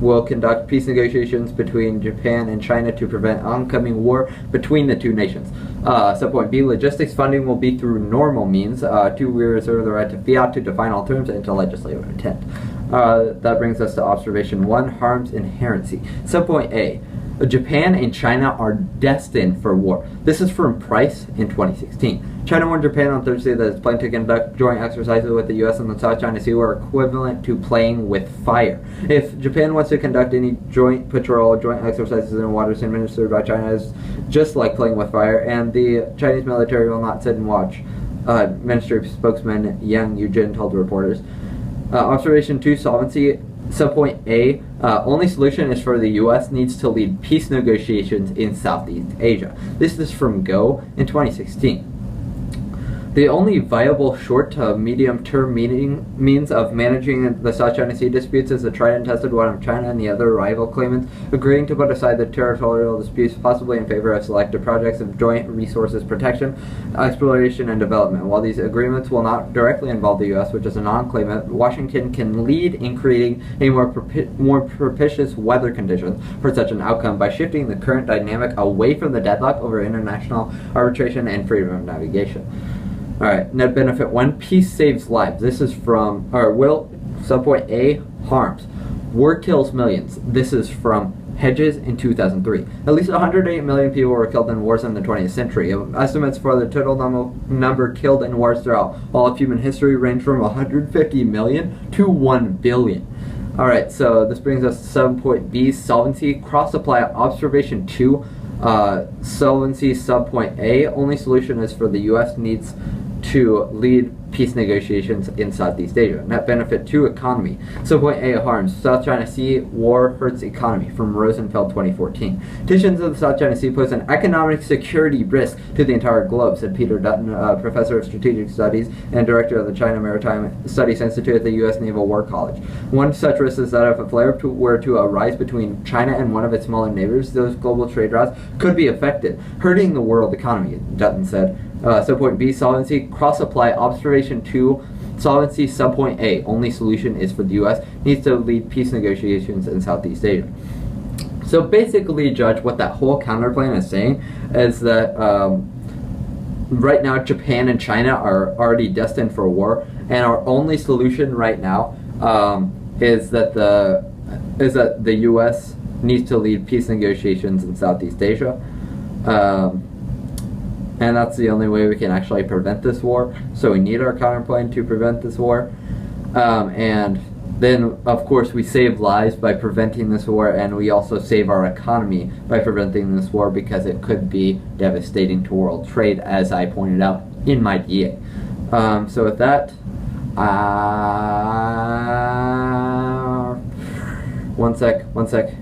will conduct peace negotiations between Japan and China to prevent oncoming war between the two nations. Subpoint B, logistics funding will be through normal means. 2, we reserve the right to fiat to define all terms and to legislative intent. That brings us to observation 1, harms inherency. Subpoint A, Japan and China are destined for war. This is from Price in 2016. China warned Japan on Thursday that its plan to conduct joint exercises with the U.S. in the South China Sea were equivalent to playing with fire. If Japan wants to conduct any joint patrol, joint exercises in waters administered by China is just like playing with fire, and the Chinese military will not sit and watch, Ministry spokesman Yang Yujin told reporters. Observation 2, solvency. Subpoint A, only solution is for the U.S. needs to lead peace negotiations in Southeast Asia. This is from Go in 2016. The only viable short to medium-term means of managing the South China Sea disputes is the tried and tested one of China and the other rival claimants agreeing to put aside the territorial disputes, possibly in favor of selected projects of joint resources protection, exploration, and development. While these agreements will not directly involve the U.S., which is a non-claimant, Washington can lead in creating a more propitious weather conditions for such an outcome by shifting the current dynamic away from the deadlock over international arbitration and freedom of navigation. Alright, net benefit 1, peace saves lives. This is from, subpoint A, harms. War kills millions. This is from Hedges in 2003. At least 108 million people were killed in wars in the 20th century. Estimates for the total number killed in wars throughout all of human history range from 150 million to 1 billion. Alright, so this brings us to subpoint B, solvency, cross-apply observation 2, solvency subpoint A, only solution is for the U.S. needs to lead peace negotiations in Southeast Asia. Net benefit 2, economy. Subpoint A, harms. South China Sea war hurts economy, from Rosenfeld 2014. Tensions of the South China Sea pose an economic security risk to the entire globe, said Peter Dutton, professor of strategic studies and director of the China Maritime Studies Institute at the U.S. Naval War College. One such risk is that if a flare were to arise between China and one of its smaller neighbors, those global trade routes could be affected, hurting the world economy, Dutton said. Subpoint B, solvency, cross-apply observation 2, solvency subpoint A, only solution is for the U.S. needs to lead peace negotiations in Southeast Asia. So basically, Judge, what that whole counterplan is saying is that right now Japan and China are already destined for war, and our only solution right now is that the U.S. needs to lead peace negotiations in Southeast Asia. And that's the only way we can actually prevent this war. So we need our counterplan to prevent this war. And then, of course, we save lives by preventing this war, and we also save our economy by preventing this war because it could be devastating to world trade, as I pointed out in my DA. So with that, one sec.